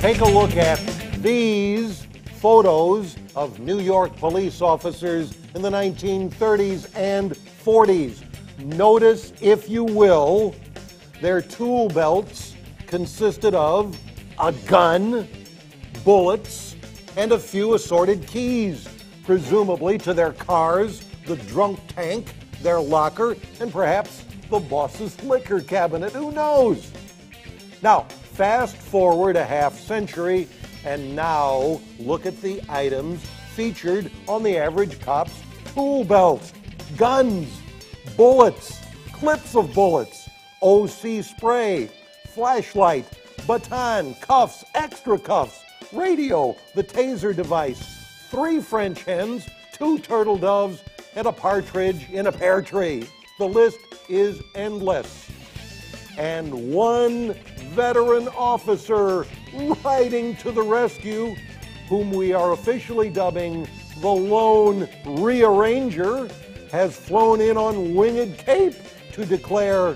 Take a look at these photos of New York police officers in the 1930s and 40s. Notice, if you will, their tool belts consisted of a gun, bullets, and a few assorted keys, presumably to their cars, the drunk tank, their locker, and perhaps the boss's liquor cabinet. Who knows? Now, fast forward a half century, and now look at the items featured on the average cop's tool belt. Guns, bullets, clips of bullets, OC spray, flashlight, baton, cuffs, extra cuffs, radio, the taser device, 3 French hens, 2 turtle doves, and a partridge in a pear tree. The list is endless. And one veteran officer riding to the rescue, whom we are officially dubbing the Lone Rearranger, has flown in on winged cape to declare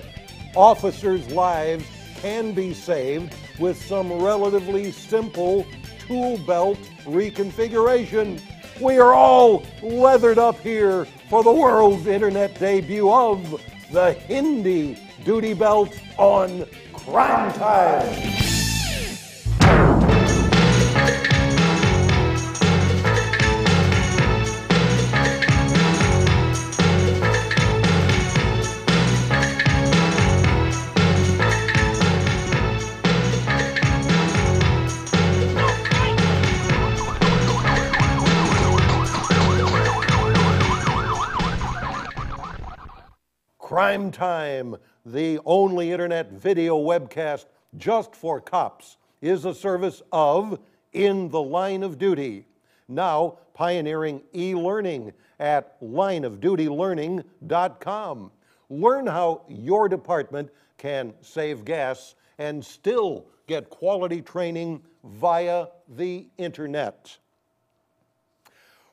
officers' lives can be saved with some relatively simple tool belt reconfiguration. We are all leathered up here for the world's internet debut of the Hindi duty belt on Crime Time. Crime Time, the only internet video webcast just for cops, is a service of In the Line of Duty, now pioneering e-learning at lineofdutylearning.com. Learn how your department can save gas and still get quality training via the internet.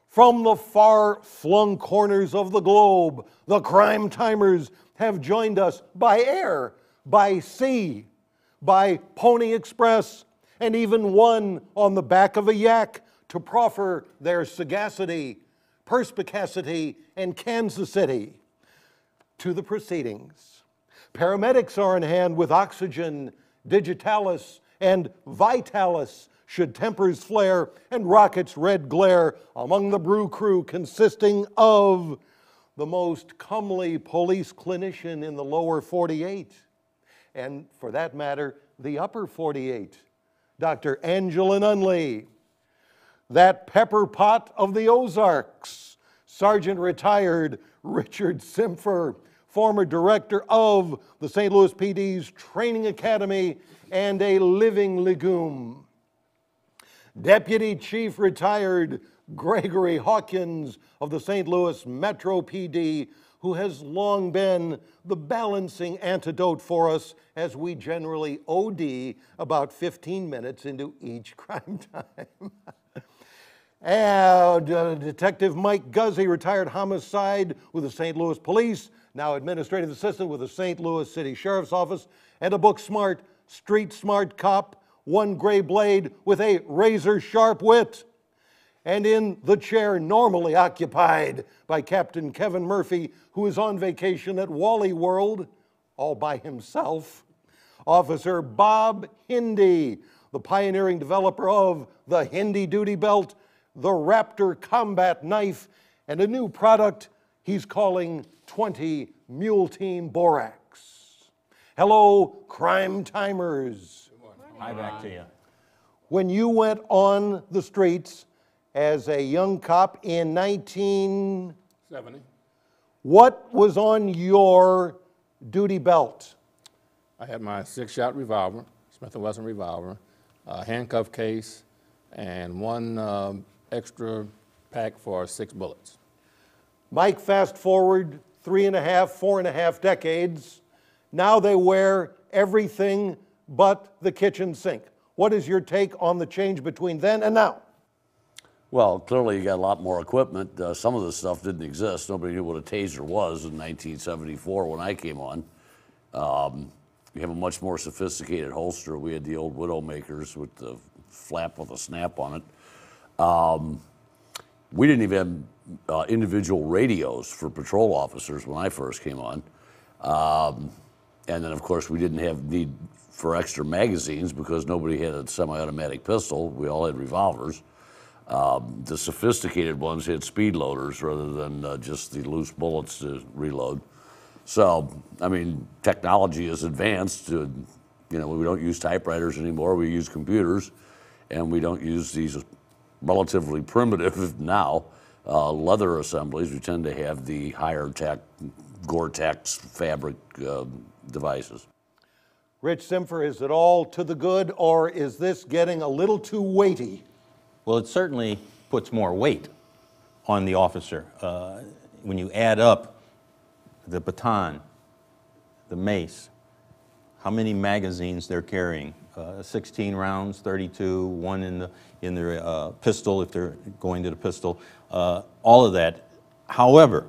From the far-flung corners of the globe, the Crime Timers have joined us by air, by sea, by Pony Express, and even one on the back of a yak to proffer their sagacity, perspicacity, and Kansas City. To the proceedings. Paramedics are in hand with oxygen, digitalis, and vitalis should tempers flare and rockets red glare among the brew crew consisting of the most comely police clinician in the lower 48, and for that matter, the upper 48, Dr. Angela Nunley, that pepper pot of the Ozarks, Sergeant retired Richard Simpfer, former director of the St. Louis PD's Training Academy and a living legume. Deputy Chief retired Gregory Hawkins of the St. Louis Metro PD, who has long been the balancing antidote for us as we generally OD about 15 minutes into each Crime Time. And Detective Mike Guzzi, retired homicide with the St. Louis Police, now administrative assistant with the St. Louis City Sheriff's Office, and a book-smart, street-smart cop, one gray blade with a razor-sharp wit. And in the chair normally occupied by Captain Kevin Murphy, who is on vacation at Wally World, all by himself, Officer Bob Hindi, the pioneering developer of the Hindi Duty Belt, the Raptor Combat Knife, and a new product he's calling 20 Mule Team Borax. Hello, Crime Timers. Hi, back to you. When you went on the streets as a young cop in 1970, what was on your duty belt? I had my 6-shot revolver, Smith & Wesson revolver, a handcuff case, and one extra pack for 6 bullets. Mike, fast forward 3.5, 4.5 decades. Now they wear everything but the kitchen sink. What is your take on the change between then and now? Well, clearly you got a lot more equipment. Some of this stuff didn't exist. Nobody knew what a taser was in 1974 when I came on. You have a much more sophisticated holster. We had the old Widowmakers with the flap with a snap on it. We didn't even have individual radios for patrol officers when I first came on. And then, of course, we didn't have need for extra magazines because nobody had a semi-automatic pistol. We all had revolvers. The sophisticated ones had speed loaders rather than just the loose bullets to reload. So, I mean, technology is advanced. You know, we don't use typewriters anymore. We use computers, and we don't use these relatively primitive now leather assemblies. We tend to have the higher tech Gore-Tex fabric devices. Rich Simpfer, is it all to the good, or is this getting a little too weighty? Well, it certainly puts more weight on the officer. When you add up the baton, the mace, how many magazines they're carrying, 16 rounds, 32, one in their pistol if they're going to the pistol, all of that. However,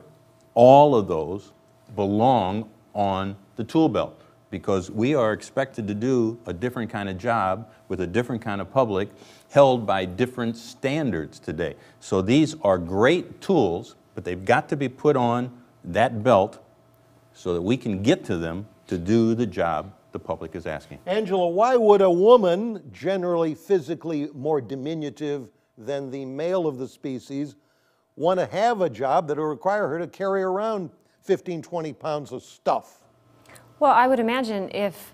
all of those belong on the tool belt because we are expected to do a different kind of job with a different kind of public held by different standards today. So these are great tools, but they've got to be put on that belt so that we can get to them to do the job the public is asking. Angela, why would a woman, generally physically more diminutive than the male of the species, want to have a job that will require her to carry around 15, 20 pounds of stuff? Well, I would imagine if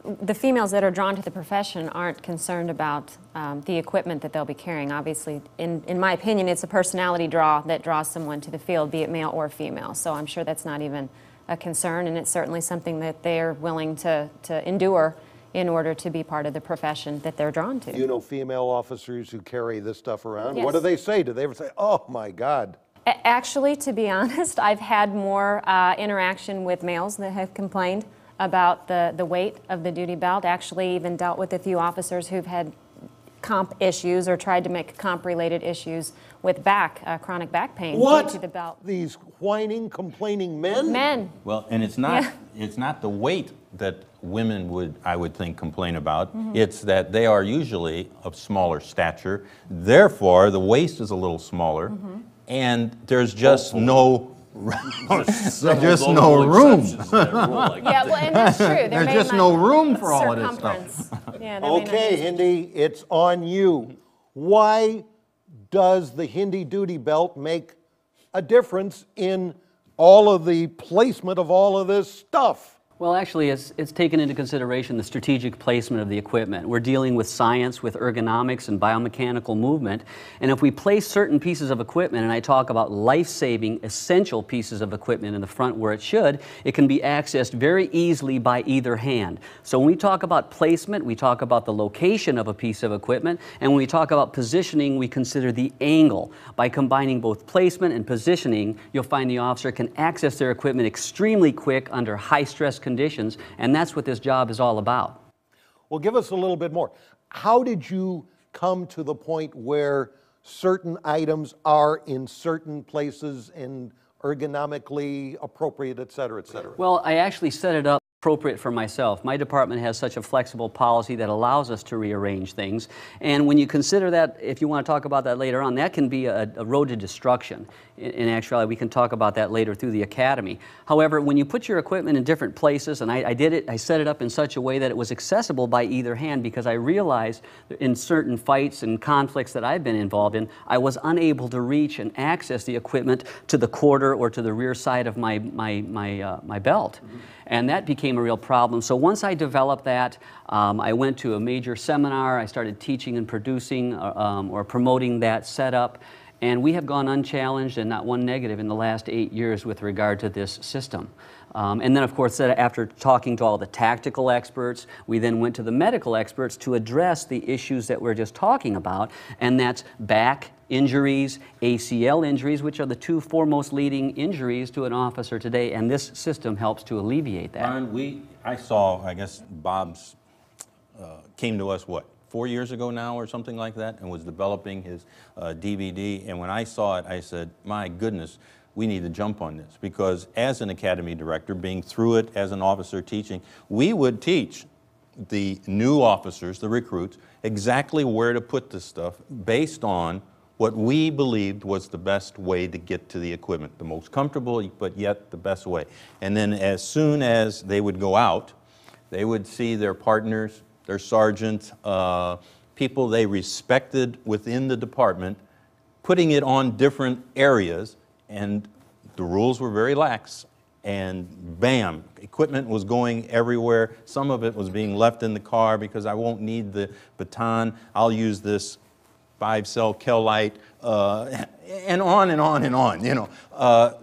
the females that are drawn to the profession aren't concerned about the equipment that they'll be carrying. Obviously, in my opinion, it's a personality draw that draws someone to the field, be it male or female. So I'm sure that's not even a concern, and it's certainly something that they're willing to endure in order to be part of the profession that they're drawn to. You know female officers who carry this stuff around? Yes. What do they say? Do they ever say, oh my God? Actually, to be honest, I've had more interaction with males that have complained about the weight of the duty belt. Actually, even dealt with a few officers who've had comp issues or tried to make comp-related issues with chronic back pain What? due to the belt. These whining, complaining men? Men. Well, and it's not the weight that women I would think complain about. Mm-hmm. It's that they are usually of smaller stature. Therefore, the waist is a little smaller, and there's just no there's just no room. Yeah, well, and that's true. There's just no room for all of this stuff. Yeah, there may not Okay, be. Hindi, it's on you. Why does the Hindi duty belt make a difference in all of the placement of all of this stuff? Well, actually, it's taken into consideration the strategic placement of the equipment. We're dealing with science, with ergonomics and biomechanical movement, and if we place certain pieces of equipment, and I talk about life-saving, essential pieces of equipment in the front where it should, it can be accessed very easily by either hand. So when we talk about placement, we talk about the location of a piece of equipment, and when we talk about positioning, we consider the angle. By combining both placement and positioning, you'll find the officer can access their equipment extremely quick under high-stress conditions, and that's what this job is all about. Well, give us a little bit more. How did you come to the point where certain items are in certain places and ergonomically appropriate, et cetera, et cetera? Well, I actually set it up appropriate for myself. My department has such a flexible policy that allows us to rearrange things, and when you consider that, if you want to talk about that later on, that can be a road to destruction. In actuality, we can talk about that later through the academy. However, when you put your equipment in different places, and I set it up in such a way that it was accessible by either hand, because I realized in certain fights and conflicts that I've been involved in, I was unable to reach and access the equipment to the quarter or to the rear side of my belt. Mm-hmm. And that became a real problem. So once I developed that, I went to a major seminar. I started teaching and producing or promoting that setup. And we have gone unchallenged and not one negative in the last 8 years with regard to this system. And then, of course, after talking to all the tactical experts, we then went to the medical experts to address the issues that we're just talking about, and that's back injuries, ACL injuries, which are the two foremost leading injuries to an officer today, and this system helps to alleviate that. Ron, I saw, I guess, Bob's came to us, what, 4 years ago now or something like that, and was developing his DVD, and when I saw it, I said, my goodness, we need to jump on this, because as an academy director, being through it as an officer teaching, we would teach the new officers, the recruits, exactly where to put this stuff based on what we believed was the best way to get to the equipment, the most comfortable, but yet the best way. And then as soon as they would go out, they would see their partners, their sergeants, people they respected within the department, putting it on different areas, and the rules were very lax. And bam, equipment was going everywhere. Some of it was being left in the car because I won't need the baton. I'll use this 5-cell Kel-Lite, and on and on and on, you know.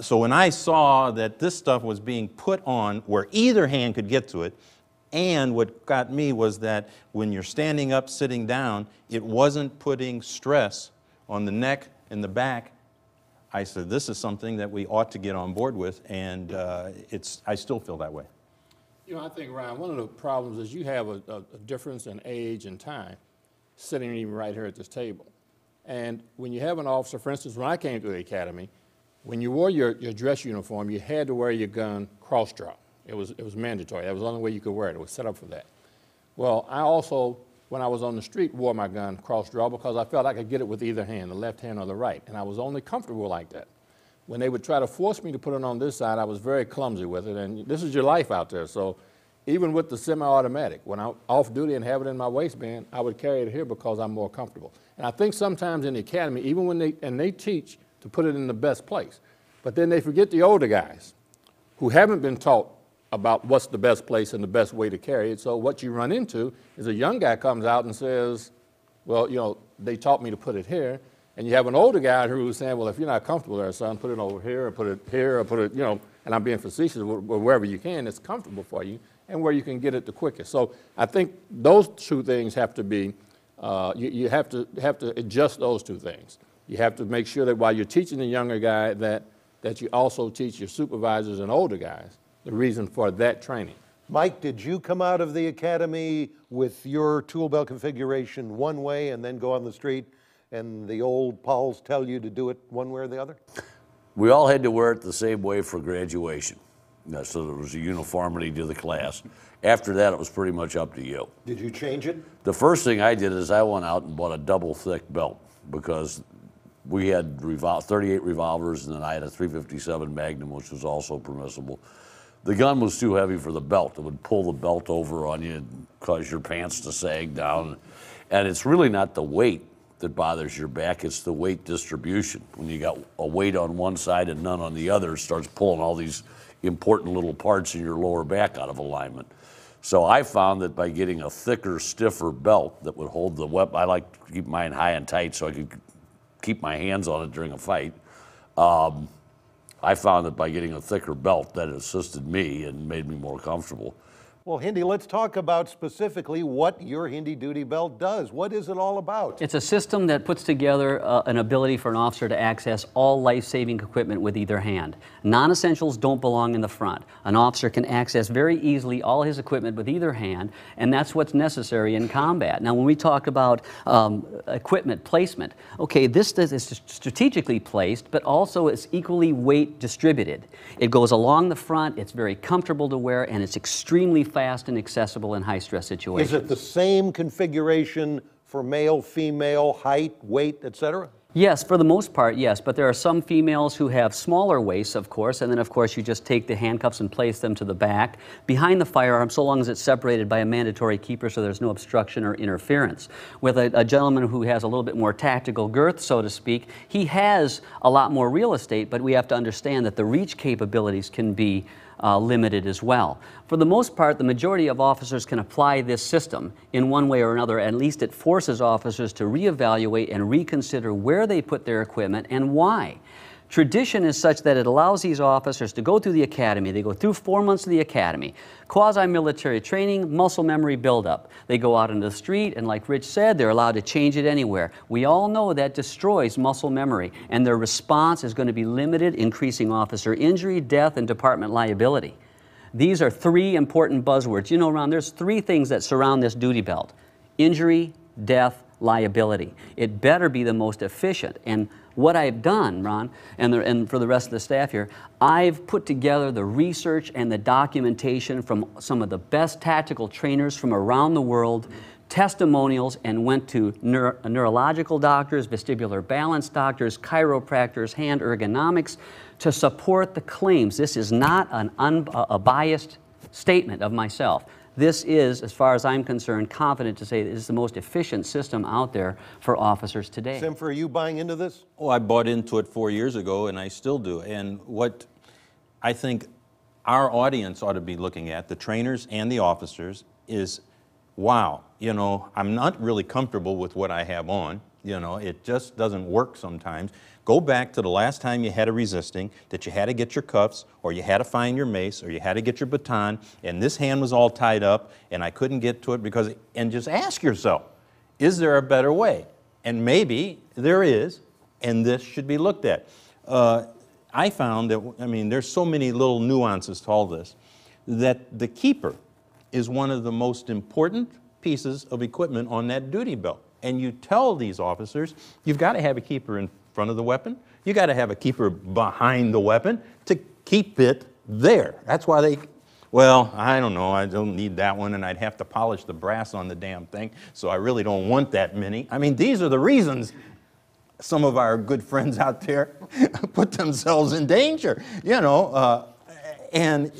So when I saw that this stuff was being put on where either hand could get to it, and what got me was that when you're standing up, sitting down, it wasn't putting stress on the neck and the back. I said, this is something that we ought to get on board with, and I still feel that way. You know, I think, Ryan, one of the problems is you have a difference in age and time sitting even right here at this table. And when you have an officer, for instance, when I came to the academy, when you wore your dress uniform, you had to wear your gun cross-draw. It was mandatory. That was the only way you could wear it. It was set up for that. Well, I also, when I was on the street, wore my gun cross-draw because I felt I could get it with either hand, the left hand or the right, and I was only comfortable like that. When they would try to force me to put it on this side, I was very clumsy with it, and this is your life out there. So even with the semi-automatic, when I'm off duty and have it in my waistband, I would carry it here because I'm more comfortable. And I think sometimes in the academy, even when they teach to put it in the best place, but then they forget the older guys who haven't been taught about what's the best place and the best way to carry it. So what you run into is a young guy comes out and says, well, you know, they taught me to put it here. And you have an older guy who's saying, well, if you're not comfortable there, son, put it over here, or put it here, or put it, you know, and I'm being facetious, wherever you can, it's comfortable for you, and where you can get it the quickest. So I think those two things have to be, you have to adjust those two things. You have to make sure that while you're teaching the younger guy that you also teach your supervisors and older guys the reason for that training. Mike, did you come out of the academy with your tool belt configuration one way and then go on the street and the old pals tell you to do it one way or the other? We all had to wear it the same way for graduation. So there was a uniformity to the class. After that, it was pretty much up to you. Did you change it? The first thing I did is I went out and bought a double thick belt because we had 38 revolvers, and then I had a .357 Magnum, which was also permissible. The gun was too heavy for the belt. It would pull the belt over on you and cause your pants to sag down. And it's really not the weight that bothers your back, it's the weight distribution. When you got a weight on one side and none on the other, it starts pulling all these important little parts in your lower back out of alignment. So I found that by getting a thicker, stiffer belt that would hold the weapon, I like to keep mine high and tight so I could keep my hands on it during a fight. I found that by getting a thicker belt, that assisted me and made me more comfortable. Well, Hindi, let's talk about specifically what your Hindi duty belt does. What is it all about? It's a system that puts together an ability for an officer to access all life-saving equipment with either hand. Non-essentials don't belong in the front. An officer can access very easily all his equipment with either hand, and that's what's necessary in combat. Now, when we talk about equipment placement, okay, this is strategically placed, but also it's equally weight distributed. It goes along the front, it's very comfortable to wear, and it's extremely fast and accessible in high-stress situations. Is it the same configuration for male, female, height, weight, etc.? Yes, for the most part, yes, but there are some females who have smaller waists, of course, and then, of course, you just take the handcuffs and place them to the back behind the firearm, so long as it's separated by a mandatory keeper so there's no obstruction or interference. With a gentleman who has a little bit more tactical girth, so to speak, he has a lot more real estate, but we have to understand that the reach capabilities can be limited as well. For the most part, the majority of officers can apply this system in one way or another. At least it forces officers to reevaluate and reconsider where they put their equipment and why. Tradition is such that it allows these officers to go through the academy. They go through 4 months of the academy, quasi-military training, muscle memory buildup. They go out into the street, and like Rich said, they're allowed to change it anywhere. We all know that destroys muscle memory, and their response is going to be limited, increasing officer injury, death, and department liability. These are 3 important buzzwords. You know, Ron, there's 3 things that surround this duty belt: injury, death, liability. It better be the most efficient. And What I've done, Ron, and for the rest of the staff here, I've put together the research and the documentation from some of the best tactical trainers from around the world, testimonials, and went to neurological doctors, vestibular balance doctors, chiropractors, hand ergonomics to support the claims. This is not a biased statement of myself. This is, as far as I'm concerned, confident to say that this is the most efficient system out there for officers today. Simfer, are you buying into this? Oh, I bought into it 4 years ago, and I still do. And what I think our audience ought to be looking at, the trainers and the officers, is, wow, you know, I'm not really comfortable with what I have on. You know, it just doesn't work sometimes. Go back to the last time you had a resisting, that you had to get your cuffs, or you had to find your mace, or you had to get your baton, and this hand was all tied up, and I couldn't get to it because, and just ask yourself, is there a better way? And maybe there is, and this should be looked at. I found that, I mean, there's so many little nuances to all this, that the keeper is one of the most important pieces of equipment on that duty belt. And you tell these officers, you've got to have a keeper in front of the weapon, you got to have a keeper behind the weapon to keep it there. That's why they, well, I don't know, I don't need that one, and I'd have to polish the brass on the damn thing, so I really don't want that many. I mean, these are the reasons some of our good friends out there put themselves in danger, you know, and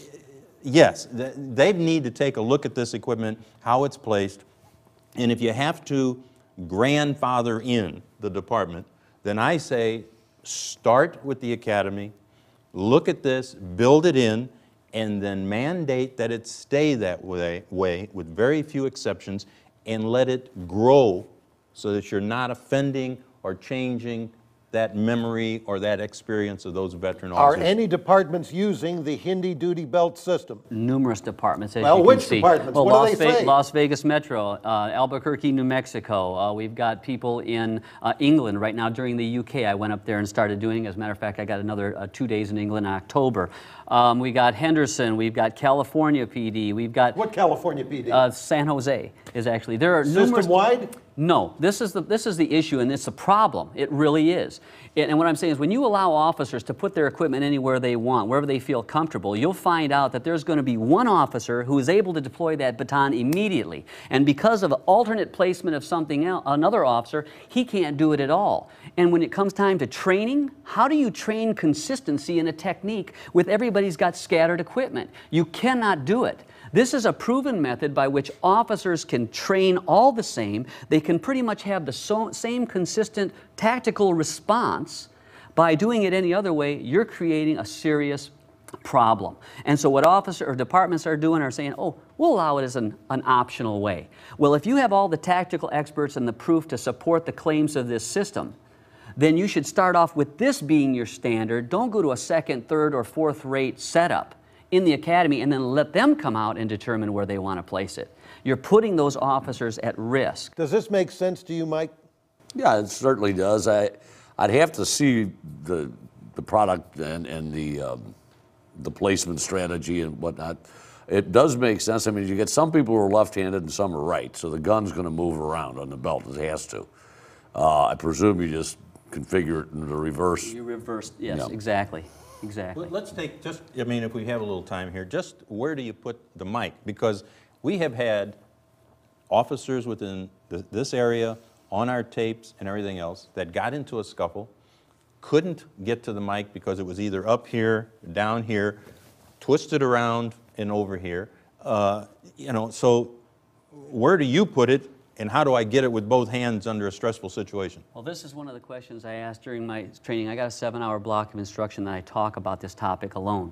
yes, they need to take a look at this equipment, how it's placed, and if you have to grandfather in the department, then I say start with the academy, look at this, build it in, and then mandate that it stay that way with very few exceptions, and let it grow so that you're not offending or changing that memory or that experience of those veteran officers. Are any departments using the Hindi duty belt system? Numerous departments, as Well, you can which see. departments? Well, What do they say? Las Vegas Metro, Albuquerque, New Mexico. We've got people in England right now. During the UK, I went up there and started doing. As a matter of fact, I got another 2 days in England in October. We got Henderson. We've got California PD. We've got What California PD? San Jose is actually there are numerous. System-wide? No, this is the issue, and it's a problem. It really is. And what I'm saying is, when you allow officers to put their equipment anywhere they want, wherever they feel comfortable, you'll find out that there's going to be one officer who is able to deploy that baton immediately. And because of alternate placement of something else, another officer, he can't do it at all. And when it comes time to training, how do you train consistency in a technique with everybody's got scattered equipment? You cannot do it. This is a proven method by which officers can train all the same. They can pretty much have the same consistent tactical response. By doing it any other way, you're creating a serious problem. And so what officers or departments are doing are saying, oh, we'll allow it as an optional way. Well, if you have all the tactical experts and the proof to support the claims of this system, then you should start off with this being your standard. Don't go to a second, third, or fourth rate setup in the academy and then let them come out and determine where they want to place it. You're putting those officers at risk. Does this make sense to you, Mike? Yeah, it certainly does. I'd have to see the product and the placement strategy and whatnot. It does make sense. I mean, you get some people who are left-handed and some are right, so the gun's going to move around on the belt. It has to. I presume you just configure it in the reverse. You reverse, yes, Yeah. Exactly. Exactly. Well, let's take just, I mean, if we have a little time here, just where do you put the mic? Because we have had officers within this area on our tapes and everything else that got into a scuffle, couldn't get to the mic because it was either up here, down here, twisted around and over here. You know, so where do you put it? And how do I get it with both hands under a stressful situation? Well, this is one of the questions I asked during my training. I got a 7-hour block of instruction that I talk about this topic alone.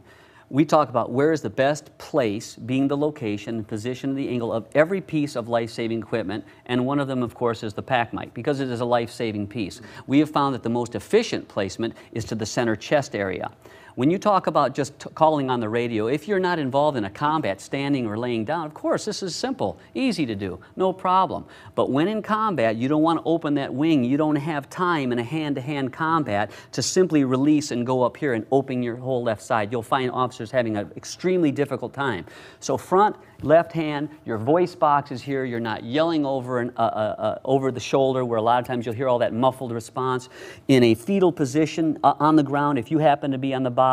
We talk about where is the best place, being the location, position, the angle of every piece of life-saving equipment, and one of them, of course, is the pack mic, because it is a life-saving piece. We have found that the most efficient placement is to the center chest area. When you talk about just calling on the radio, if you're not involved in a combat, standing or laying down, of course, this is simple, easy to do, no problem. But when in combat, you don't want to open that wing. You don't have time in a hand-to-hand combat to simply release and go up here and open your whole left side. You'll find officers having an extremely difficult time. So front, left hand, your voice box is here. You're not yelling over over the shoulder, where a lot of times you'll hear all that muffled response. In a fetal position on the ground, if you happen to be on the bottom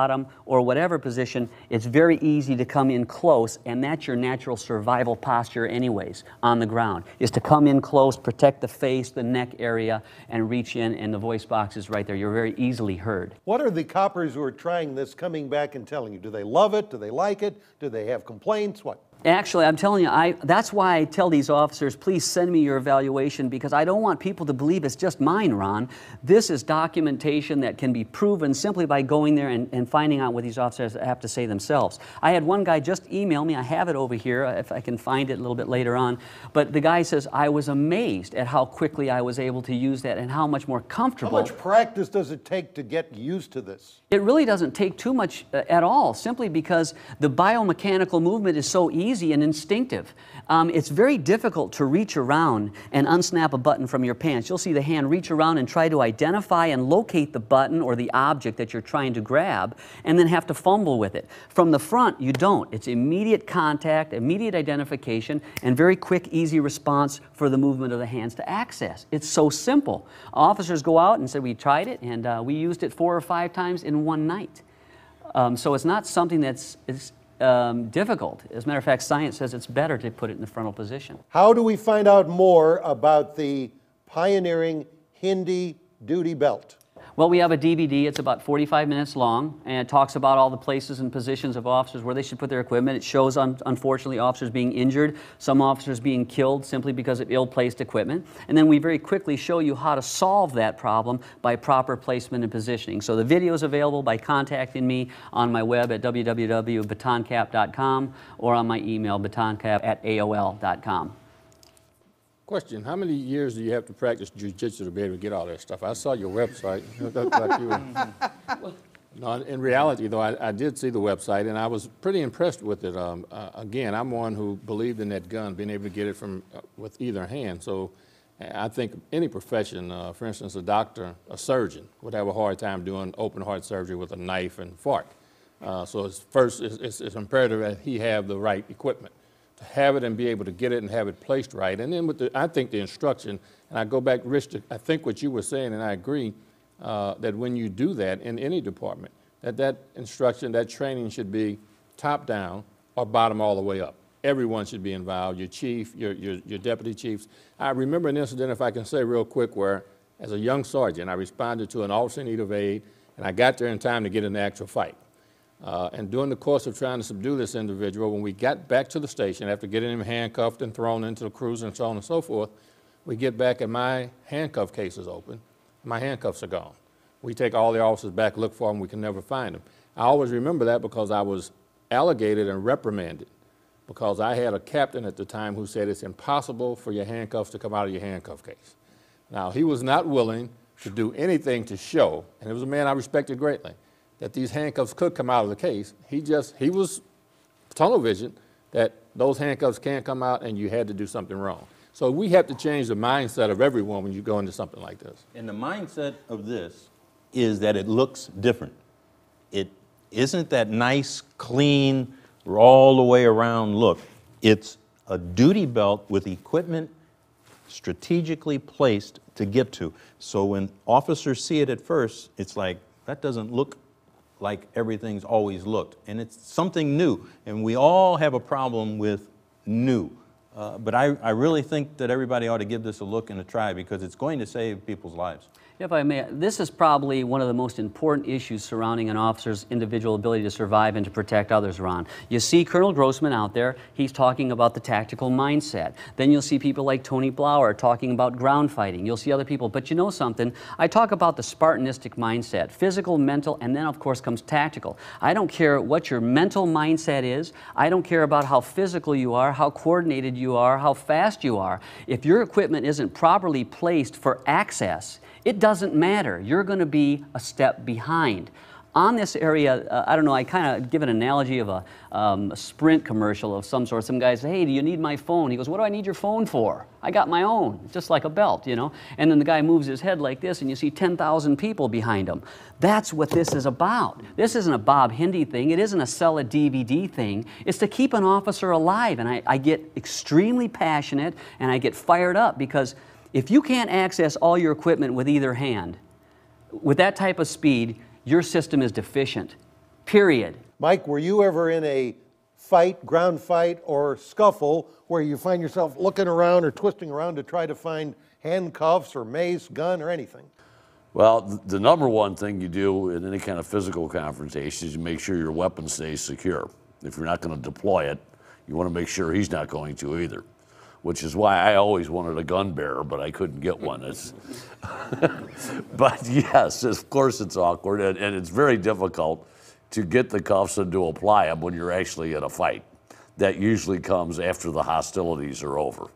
or whatever position, it's very easy to come in close, and that's your natural survival posture anyways on the ground, is to come in close, protect the face, the neck area, and reach in, and the voice box is right there. You're very easily heard. What are the coppers who are trying this coming back and telling you? Do they love it? Do they like it? Do they have complaints? What? Actually, I'm telling you, that's why I tell these officers, please send me your evaluation, because I don't want people to believe it's just mine, Ron. This is documentation that can be proven simply by going there and finding out what these officers have to say themselves. I had one guy just email me, I have it over here, if I can find it a little bit later on, but the guy says, I was amazed at how quickly I was able to use that and how much more comfortable. How much practice does it take to get used to this? It really doesn't take too much at all, simply because the biomechanical movement is so easy and instinctive. It's very difficult to reach around and unsnap a button from your pants. You'll see the hand reach around and try to identify and locate the button or the object that you're trying to grab, and then have to fumble with it. From the front, you don't. It's immediate contact, immediate identification, and very quick, easy response for the movement of the hands to access. It's so simple. Officers go out and say, we tried it, and we used it 4 or 5 times in one night. So it's not something that's difficult. As a matter of fact, science says it's better to put it in the frontal position. How do we find out more about the pioneering Hindi duty belt? Well, we have a DVD. It's about 45 minutes long, and it talks about all the places and positions of officers where they should put their equipment. It shows, unfortunately, officers being injured, some officers being killed simply because of ill-placed equipment. And then we very quickly show you how to solve that problem by proper placement and positioning. So the video is available by contacting me on my web at www.batoncap.com or on my email, batoncap@aol.com. Question, how many years do you have to practice jiu-jitsu to be able to get all that stuff? I saw your website. Like you no, in reality, though, I did see the website, and I was pretty impressed with it. Again, I'm one who believed in that gun, being able to get it from with either hand. So I think any profession, for instance, a doctor, a surgeon, would have a hard time doing open heart surgery with a knife and fork. So it's imperative that he have the right equipment. Have it and be able to get it and have it placed right. And then I think the instruction, and I go back, Rich, I think what you were saying, and I agree, that when you do that in any department, that instruction, that training should be top down or bottom all the way up. Everyone should be involved, your chief, your deputy chiefs. I remember an incident, if I can say real quick, where as a young sergeant, I responded to an officer in need of aid, and I got there in time to get in the actual fight. And during the course of trying to subdue this individual, when we got back to the station, after getting him handcuffed and thrown into the cruiser and so on and so forth, we get back and my handcuff case is open. My handcuffs are gone. We take all the officers back, look for them, we can never find them. I always remember that because I was allegated and reprimanded because I had a captain at the time who said it's impossible for your handcuffs to come out of your handcuff case. Now, he was not willing to do anything to show, and it was a man I respected greatly, that these handcuffs could come out of the case. He was tunnel vision that those handcuffs can't come out and you had to do something wrong. So we have to change the mindset of everyone when you go into something like this. And the mindset of this is that it looks different. It isn't that nice, clean, all the way around look. It's a duty belt with equipment strategically placed to get to. So when officers see it at first, it's like, that doesn't look like everything's always looked. And it's something new. And we all have a problem with new. But I really think that everybody ought to give this a look and a try because it's going to save people's lives. If I may, this is probably one of the most important issues surrounding an officer's individual ability to survive and to protect others, Ron. You see Colonel Grossman out there, he's talking about the tactical mindset. Then you'll see people like Tony Blauer talking about ground fighting. You'll see other people, but you know something? I talk about the Spartanistic mindset, physical, mental, and then of course comes tactical. I don't care what your mental mindset is. I don't care about how physical you are, how coordinated you are, how fast you are. If your equipment isn't properly placed for access, it doesn't matter. You're going to be a step behind. On this area, I don't know, I kind of give an analogy of a Sprint commercial of some sort. Some guy says, hey, do you need my phone? He goes, what do I need your phone for? I got my own, just like a belt, you know? And then the guy moves his head like this, and you see 10,000 people behind him. That's what this is about. This isn't a Bob Hindy thing. It isn't a sell a DVD thing. It's to keep an officer alive. And I get extremely passionate, and I get fired up, because if you can't access all your equipment with either hand, with that type of speed, your system is deficient, period. Mike, were you ever in a fight, ground fight, or scuffle where you find yourself looking around or twisting around to try to find handcuffs or mace, gun, or anything? Well, the number one thing you do in any kind of physical confrontation is you make sure your weapon stays secure. If you're not going to deploy it, you want to make sure he's not going to either, which is why I always wanted a gun bearer, but I couldn't get one. But yes, of course it's awkward, and it's very difficult to get the cuffs and to apply them when you're actually in a fight. That usually comes after the hostilities are over.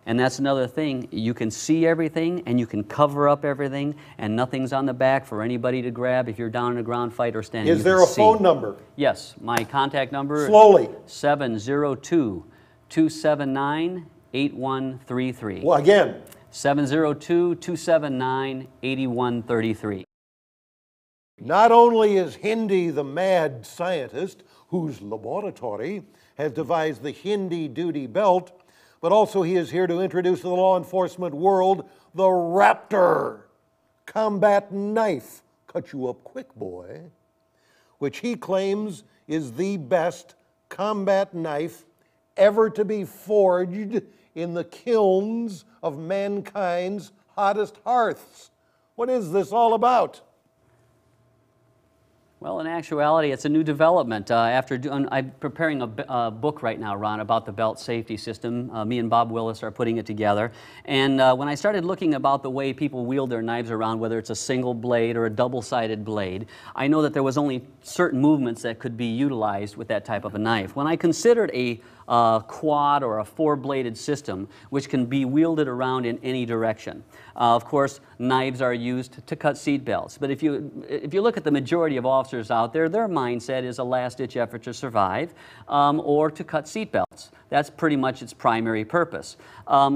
And that's another thing. You can see everything, and you can cover up everything, and nothing's on the back for anybody to grab if you're down in a ground fight or standing. Is there a phone number? Yes, my contact number. Slowly. 702-279-8133. Well, again. 702-279-8133. Not only is Hindy the mad scientist whose laboratory has devised the Hindy duty belt, but also he is here to introduce to the law enforcement world the Raptor combat knife. Cut you up quick, boy. Which he claims is the best combat knife ever to be forged in the kilns of mankind's hottest hearths. What is this all about? Well, in actuality, it's a new development. I'm preparing a book right now, Ron, about the belt safety system. Me and Bob Willis are putting it together. And when I started looking about the way people wield their knives around, whether it's a single blade or a double-sided blade, I know that there was only certain movements that could be utilized with that type of a knife. When I considered a quad or a four-bladed system, which can be wielded around in any direction. Of course, knives are used to cut seat belts, but if you look at the majority of officers out there, their mindset is a last-ditch effort to survive or to cut seat belts. That's pretty much its primary purpose.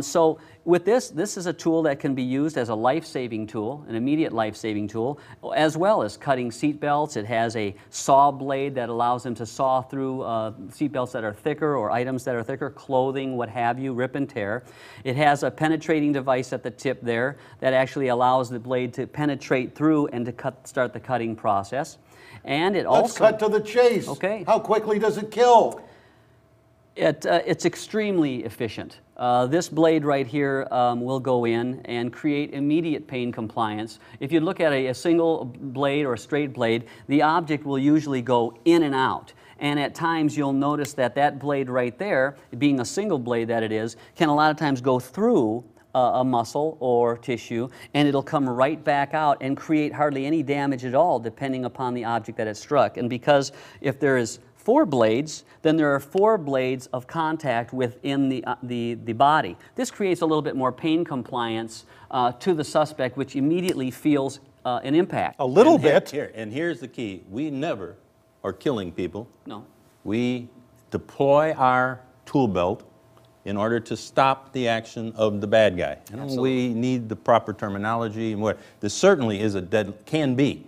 So with this is a tool that can be used as a life-saving tool, an immediate life-saving tool, as well as cutting seat belts. It has a saw blade that allows them to saw through seat belts that are thicker or items that are thicker, clothing, what have you, rip and tear. It has a penetrating device at the tip there that actually allows the blade to penetrate through and to start the cutting process. And it Let's cut to the chase. Okay. How quickly does it kill? It's extremely efficient. This blade right here will go in and create immediate pain compliance. If you look at a single blade or a straight blade, the object will usually go in and out. And at times you'll notice that that blade right there, being a single blade that it is, can a lot of times go through a muscle or tissue, and it'll come right back out and create hardly any damage at all, depending upon the object that it struck. And because if there is 4 blades, then there are 4 blades of contact within the body. This creates a little bit more pain compliance to the suspect, which immediately feels an impact. A little bit. And here's the key. We never are killing people. No. We deploy our tool belt in order to stop the action of the bad guy. And we need the proper terminology. And what this certainly is can be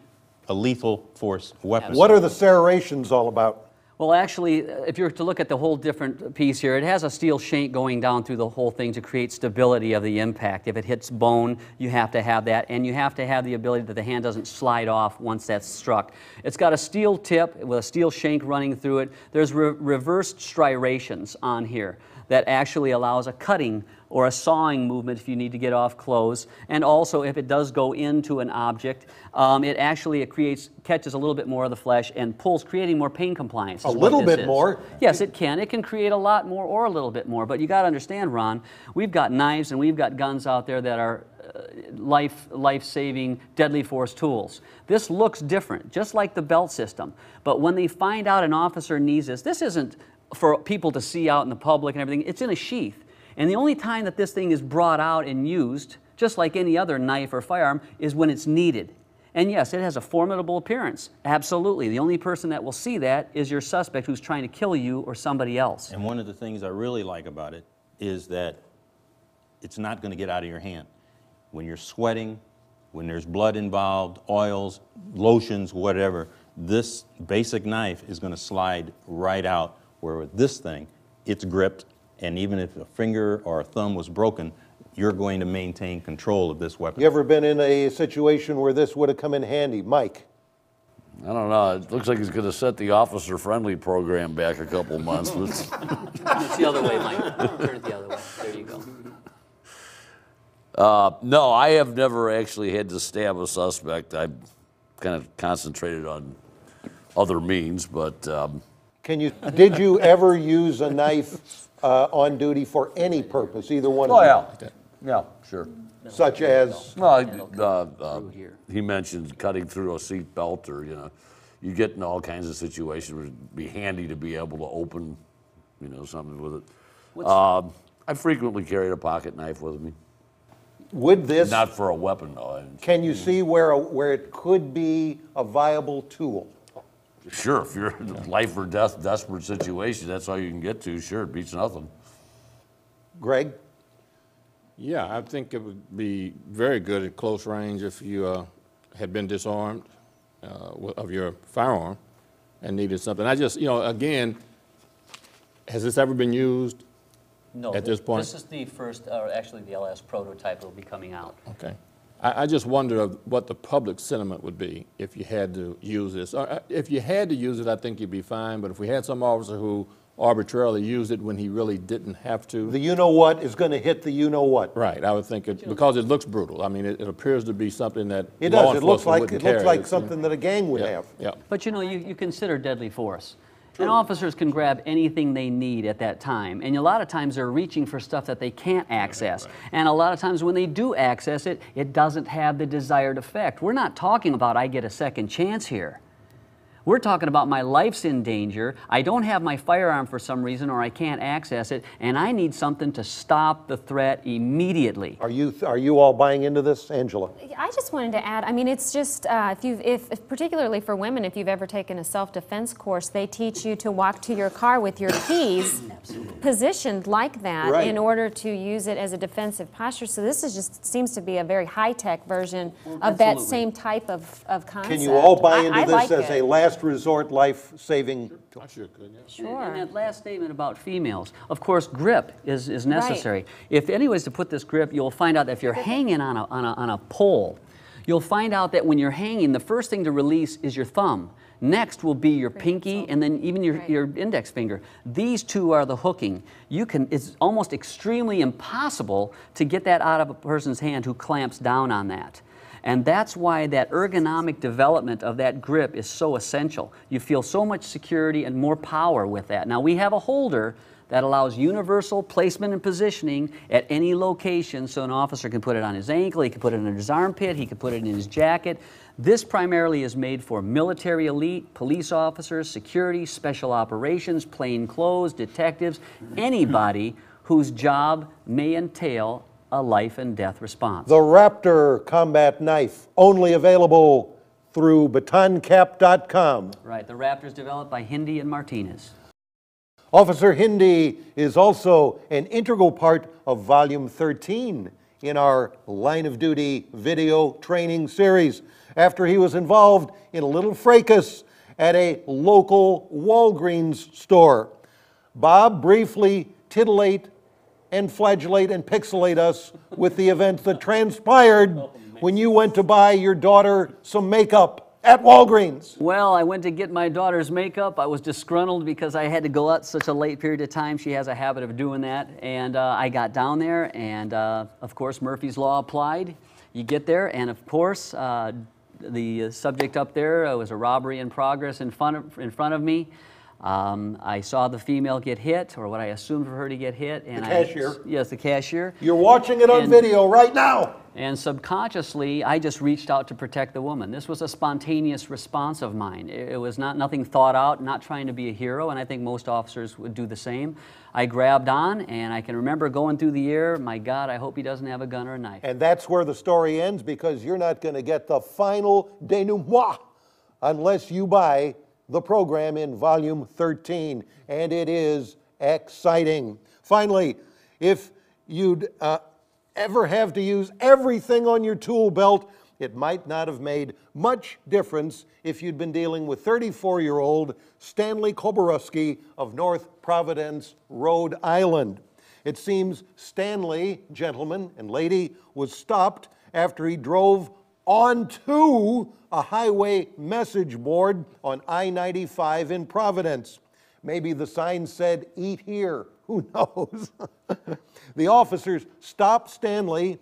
a lethal force weapon. What are the serrations all about? Well, actually, if you're to look at the whole different piece here, it has a steel shank going down through the whole thing to create stability of the impact. If it hits bone, you have to have that, and you have to have the ability that the hand doesn't slide off once that's struck. It's got a steel tip with a steel shank running through it. There's reversed striations on here that actually allows a cutting or a sawing movement if you need to get off clothes. And also, if it does go into an object, it catches a little bit more of the flesh and pulls, creating more pain compliance. A little bit more? Yes, it can. It can create a lot more or a little bit more. But you got to understand, Ron, we've got knives and we've got guns out there that are life-saving, deadly force tools. This looks different, just like the belt system. But when they find out an officer needs this isn't for people to see out in the public and everything. It's in a sheath. And the only time that this thing is brought out and used, just like any other knife or firearm, is when it's needed. And yes, it has a formidable appearance. Absolutely. The only person that will see that is your suspect who's trying to kill you or somebody else. And one of the things I really like about it is that it's not going to get out of your hand. When you're sweating, when there's blood involved, oils, lotions, whatever, this basic knife is going to slide right out, where with this thing, it's gripped, and even if a finger or a thumb was broken, you're going to maintain control of this weapon. You ever been in a situation where this would have come in handy? Mike? I don't know. It looks like he's going to set the officer-friendly program back a couple months. It's the other way, Mike. Turn it the other way. There you go. No, I have never actually had to stab a suspect. I've kind of concentrated on other means, but Did you ever use a knife on duty for any purpose, either one of you? Yeah, sure. Such as? Well, he mentioned cutting through a seat belt, or you get in all kinds of situations where it'd be handy to be able to open, something with it. I frequently carried a pocket knife with me. Would this? Not for a weapon, though. Can you see where it could be a viable tool? Sure, if you're in a life or death desperate situation, that's all you can get to. Sure, it beats nothing. Greg? Yeah, I think it would be very good at close range if you had been disarmed of your firearm and needed something. I just, again, has this ever been used? No, at this point? This is the first, or actually the LS prototype will be coming out. Okay. I just wonder what the public sentiment would be if you had to use this. If you had to use it, I think you'd be fine, but if we had some officer who arbitrarily used it when he really didn't have to. The you-know-what is going to hit the you-know-what. Right, I would think because it looks brutal. I mean, it appears to be something that It law does. It looks enforcement wouldn't like carry. something that a gang would Yeah, have. yeah. But you consider deadly force. And officers can grab anything they need at that time. And a lot of times they're reaching for stuff that they can't access. Right. And a lot of times when they do access it, it doesn't have the desired effect. We're not talking about I get a second chance here. We're talking about my life's in danger, I don't have my firearm for some reason, or I can't access it, and I need something to stop the threat immediately. Are you all buying into this, Angela? I just wanted to add, I mean, it's just, if particularly for women, if you've ever taken a self-defense course, they teach you to walk to your car with your keys positioned like that in order to use it as a defensive posture. So this is just seems to be a very high-tech version of that same type of concept. Can you all buy into this like as a last resort life-saving? I sure could, yeah. Sure. And that last statement about females, of course, grip is necessary. Right. If anyways to put this grip, you'll find out that if you're hanging on a pole, you'll find out that when you're hanging, the first thing to release is your thumb. Next will be your pinky, and then even your index finger. These two are the hooking. It's almost extremely impossible to get that out of a person's hand who clamps down on that. And that's why that ergonomic development of that grip is so essential. You feel so much security and more power with that. Now we have a holder that allows universal placement and positioning at any location, so an officer can put it on his ankle, he can put it in his armpit, he can put it in his jacket. This primarily is made for military elite, police officers, security, special operations, plain clothes, detectives, anybody whose job may entail a life and death response. The Raptor combat knife, only available through batoncap.com. Right, the Raptor is developed by Hindi and Martinez. Officer Hindi is also an integral part of Volume 13 in our Line of Duty video training series after he was involved in a little fracas at a local Walgreens store. Bob, briefly titillate and flagellate and pixelate us with the events that transpired when you went to buy your daughter some makeup at Walgreens. Well, I went to get my daughter's makeup. I was disgruntled because I had to go out such a late period of time. She has a habit of doing that. And I got down there, and of course, Murphy's Law applied. You get there, and of course, the subject up there was a robbery in progress in front of me. I saw the female get hit, or what I assumed for her to get hit. And The cashier. Yes, the cashier. You're watching it on And- video right now. And subconsciously, I just reached out to protect the woman. This was a spontaneous response of mine. It was nothing thought out, not trying to be a hero, and I think most officers would do the same. I grabbed on, and I can remember going through the air, my God, I hope he doesn't have a gun or a knife. And that's where the story ends, because you're not going to get the final denouement unless you buy the program in volume 13, and it is exciting. Finally, if you'd ever have to use everything on your tool belt, it might not have made much difference if you'd been dealing with 34-year-old Stanley Koborowski of North Providence, Rhode Island. It seems Stanley, gentleman and lady, was stopped after he drove onto a highway message board on I-95 in Providence. Maybe the sign said, "Eat here." Who knows? The officers stopped Stanley,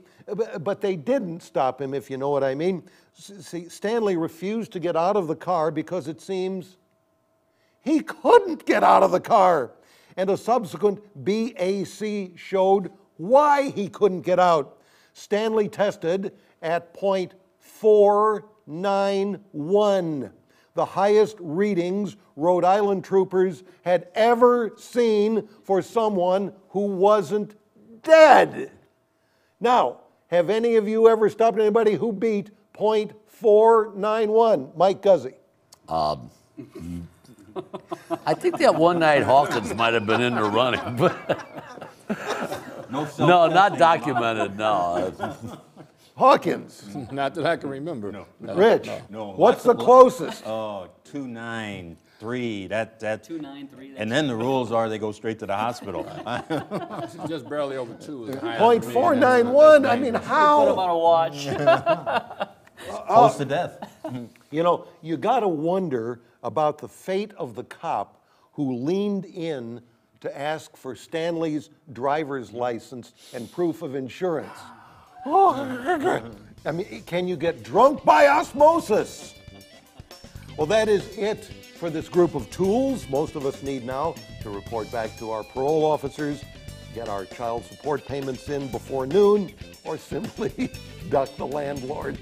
but they didn't stop him, if you know what I mean. See, Stanley refused to get out of the car because it seems he couldn't get out of the car. And a subsequent BAC showed why he couldn't get out. Stanley tested at .491. The highest readings Rhode Island troopers had ever seen for someone who wasn't dead. Now, have any of you ever stopped anybody who beat .491? Mike Guzzi. I think that one night Hawkins might have been in there running, but no, not documented. No. Hawkins. Not that I can remember. No. Rich. No. What's the closest? Oh, 293. That. 293. And then the rules are they go straight to the hospital. Just barely over 2 is the highest. .491. I mean, Put him how? on a watch. Close to death. You know, you got to wonder about the fate of the cop who leaned in to ask for Stanley's driver's license and proof of insurance. Oh, I mean, can you get drunk by osmosis? Well, that is it for this group of tools most of us need now to report back to our parole officers, get our child support payments in before noon, or simply duck the landlord.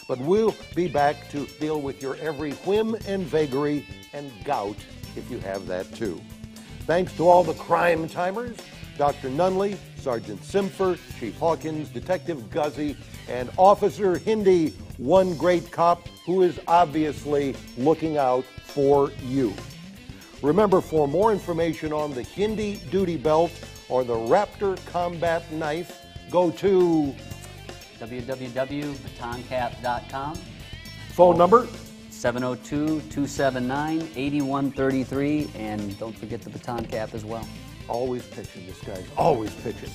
But we'll be back to deal with your every whim and vagary and gout if you have that too. Thanks to all the crime timers, Dr. Nunley, Sergeant Simpfer, Chief Hawkins, Detective Guzzi, and Officer Hindi, one great cop who is obviously looking out for you. Remember, for more information on the Hindi duty belt or the Raptor combat knife, go to www.batoncap.com. phone number 702-279-8133, and don't forget the baton cap as well. Always pitching, this guy's always pitching.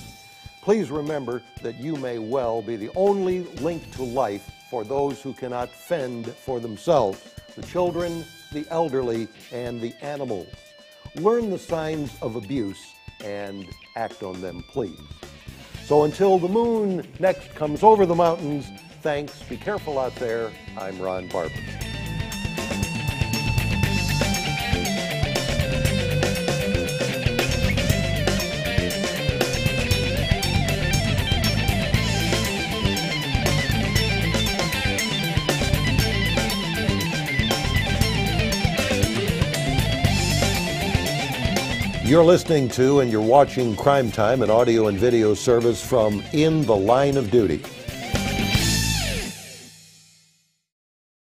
Please remember that you may well be the only link to life for those who cannot fend for themselves, the children, the elderly, and the animals. Learn the signs of abuse and act on them, please. So until the moon next comes over the mountains, thanks, be careful out there. I'm Ron Barber. You're listening to and you're watching CrimeTime, an audio and video service from In the Line of Duty.